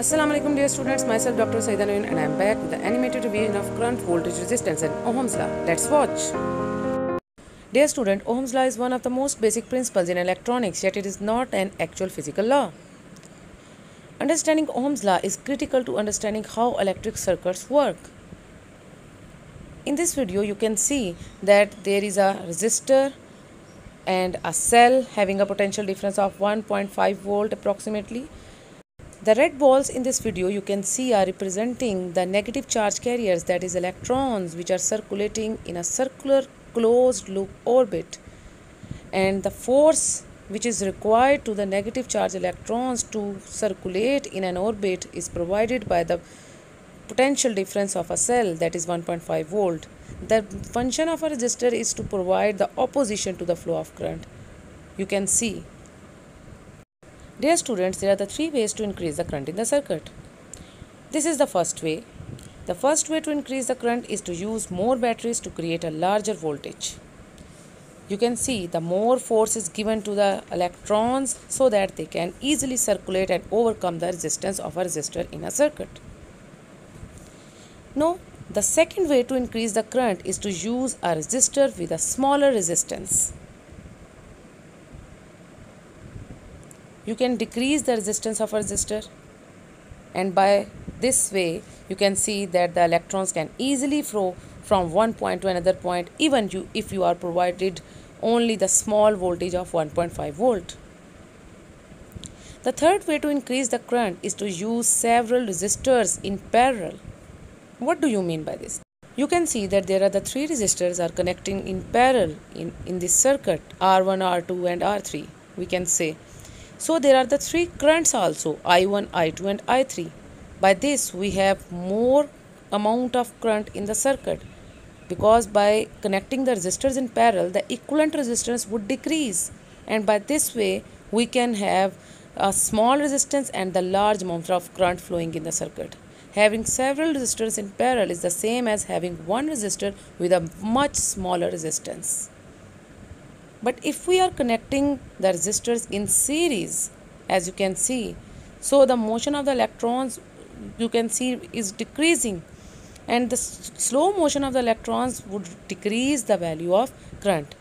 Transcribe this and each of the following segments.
Assalamu alaikum dear students, myself Dr. Saida Naween and I am back with the animated revision of current, voltage, resistance and Ohm's law. Let's watch. Dear student, Ohm's law is one of the most basic principles in electronics, yet it is not an actual physical law. Understanding Ohm's law is critical to understanding how electric circuits work. In this video you can see that there is a resistor and a cell having a potential difference of 1.5 volt approximately. The red balls in this video you can see are representing the negative charge carriers, that is electrons, which are circulating in a circular closed loop orbit, and the force which is required to the negative charge electrons to circulate in an orbit is provided by the potential difference of a cell, that is 1.5 volt. The function of a resistor is to provide the opposition to the flow of current. You can see. Dear students, there are the three ways to increase the current in the circuit. This is the first way. The first way to increase the current is to use more batteries to create a larger voltage. You can see the more force is given to the electrons so that they can easily circulate and overcome the resistance of a resistor in a circuit. Now, the second way to increase the current is to use a resistor with a smaller resistance. You can decrease the resistance of a resistor, and by this way you can see that the electrons can easily flow from one point to another point, even if you are provided only the small voltage of 1.5 volt. The third way to increase the current is to use several resistors in parallel. What do you mean by this? You can see that there are the three resistors are connecting in parallel in this circuit, R1, R2 and R3, we can say. So there are the three currents also, I1, I2 and I3. By this we have more amount of current in the circuit, because by connecting the resistors in parallel the equivalent resistance would decrease, and by this way we can have a small resistance and the large amount of current flowing in the circuit. Having several resistors in parallel is the same as having one resistor with a much smaller resistance. But if we are connecting the resistors in series, as you can see, so the motion of the electrons you can see is decreasing, and the slow motion of the electrons would decrease the value of current.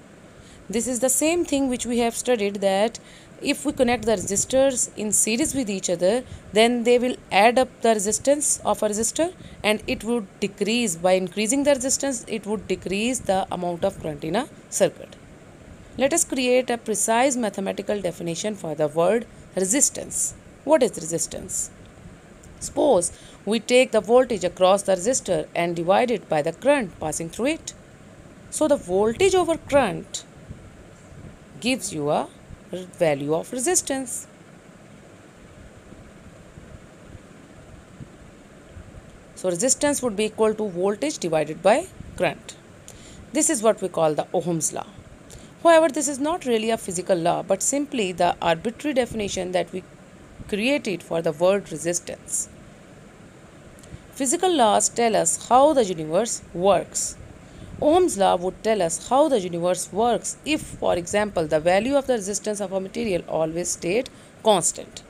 This is the same thing which we have studied, that if we connect the resistors in series with each other, then they will add up the resistance of a resistor and it would decrease. By increasing the resistance, it would decrease the amount of current in a circuit. Let us create a precise mathematical definition for the word resistance. What is resistance? Suppose we take the voltage across the resistor and divide it by the current passing through it. So the voltage over current gives you a value of resistance. So resistance would be equal to voltage divided by current. This is what we call the Ohm's law. However, this is not really a physical law, but simply the arbitrary definition that we created for the word resistance. Physical laws tell us how the universe works. Ohm's law would tell us how the universe works if, for example, the value of the resistance of a material always stayed constant.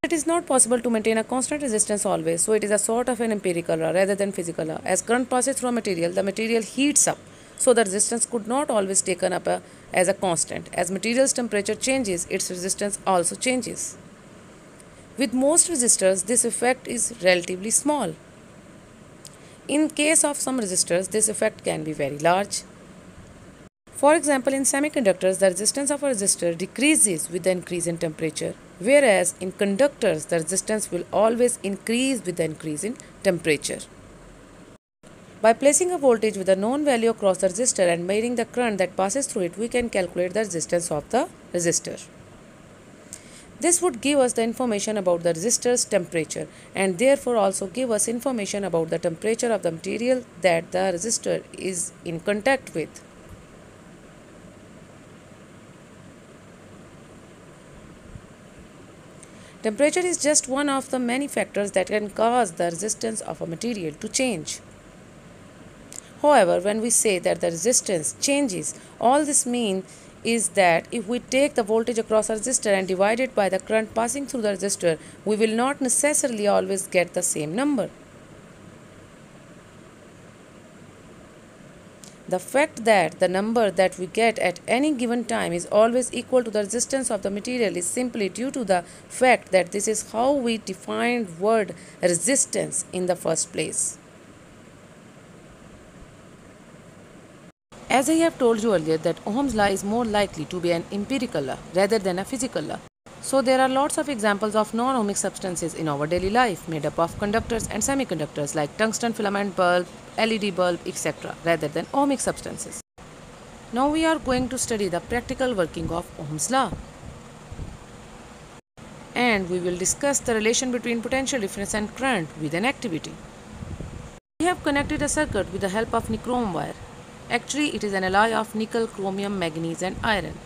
It is not possible to maintain a constant resistance always, so it is a sort of an empirical law rather than physical law. As current passes through a material, the material heats up, so the resistance could not always taken up as a constant. As material's temperature changes, its resistance also changes. With most resistors, this effect is relatively small. In case of some resistors, this effect can be very large. For example, in semiconductors, the resistance of a resistor decreases with the increase in temperature, whereas in conductors, the resistance will always increase with the increase in temperature. By placing a voltage with a known value across the resistor and measuring the current that passes through it, we can calculate the resistance of the resistor. This would give us the information about the resistor's temperature and therefore also give us information about the temperature of the material that the resistor is in contact with. Temperature is just one of the many factors that can cause the resistance of a material to change. However, when we say that the resistance changes, all this means is that if we take the voltage across a resistor and divide it by the current passing through the resistor, we will not necessarily always get the same number. The fact that the number that we get at any given time is always equal to the resistance of the material is simply due to the fact that this is how we defined word resistance in the first place. As I have told you earlier that Ohm's law is more likely to be an empirical law rather than a physical law. So there are lots of examples of non-ohmic substances in our daily life made up of conductors and semiconductors like tungsten filament bulb, LED bulb, etc. rather than ohmic substances. Now we are going to study the practical working of Ohm's law. And we will discuss the relation between potential difference and current with an activity. We have connected a circuit with the help of nichrome wire. Actually, it is an alloy of nickel, chromium, manganese and iron.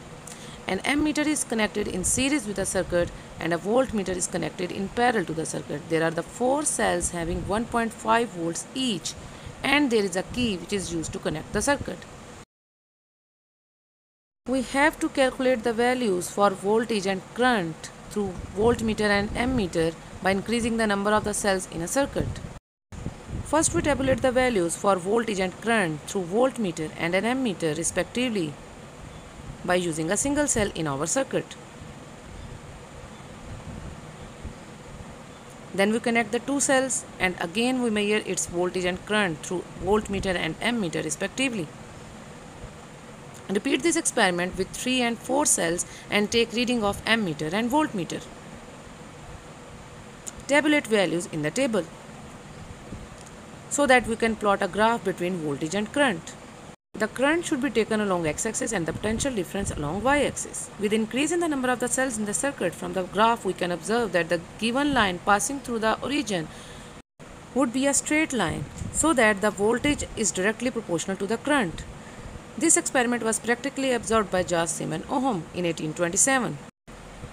An ammeter is connected in series with the circuit and a voltmeter is connected in parallel to the circuit. There are the 4 cells having 1.5 volts each, and there is a key which is used to connect the circuit. We have to calculate the values for voltage and current through voltmeter and ammeter by increasing the number of the cells in a circuit. First, we tabulate the values for voltage and current through voltmeter and an ammeter respectively by using a single cell in our circuit. Then we connect the 2 cells and again we measure its voltage and current through voltmeter and ammeter respectively. Repeat this experiment with 3 and 4 cells and take reading of ammeter and voltmeter. Tabulate values in the table so that we can plot a graph between voltage and current. The current should be taken along x-axis and the potential difference along y-axis. With increase in the number of the cells in the circuit, from the graph we can observe that the given line passing through the origin would be a straight line so that the voltage is directly proportional to the current. This experiment was practically observed by Jas Simeon Ohm in 1827.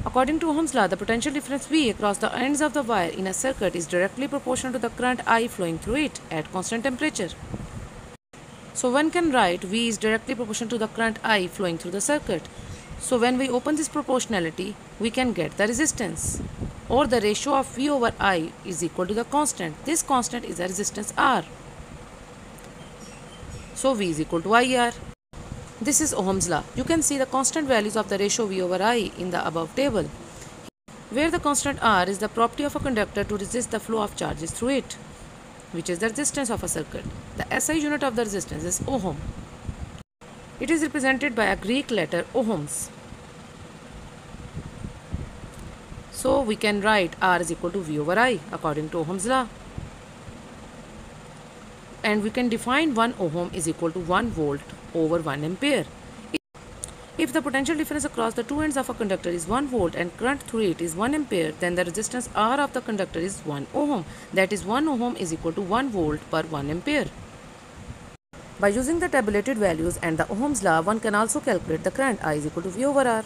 According to Ohm's law, the potential difference V across the ends of the wire in a circuit is directly proportional to the current I flowing through it at constant temperature. So one can write V is directly proportional to the current I flowing through the circuit. So when we open this proportionality, we can get the resistance, or the ratio of V over I is equal to the constant. This constant is a resistance R. So V is equal to IR. This is Ohm's law. You can see the constant values of the ratio V over I in the above table, where the constant R is the property of a conductor to resist the flow of charges through it, which is the resistance of a circuit. The SI unit of the resistance is Ohm. It is represented by a Greek letter ohms. So we can write R is equal to V over I according to Ohm's law. And we can define 1 ohm is equal to 1 volt over 1 ampere. If the potential difference across the 2 ends of a conductor is 1 volt and current through it is 1 ampere, then the resistance R of the conductor is 1 ohm. That is 1 ohm is equal to 1 volt per 1 ampere. By using the tabulated values and the Ohm's law, one can also calculate the current I is equal to V over R.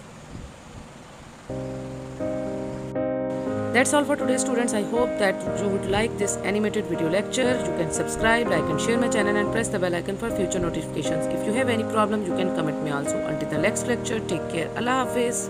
That's all for today, students. I hope that you would like this animated video lecture. You can subscribe, like and share my channel and press the bell icon for future notifications. If you have any problem, you can comment me also. Until the next lecture, take care. Allah Hafiz.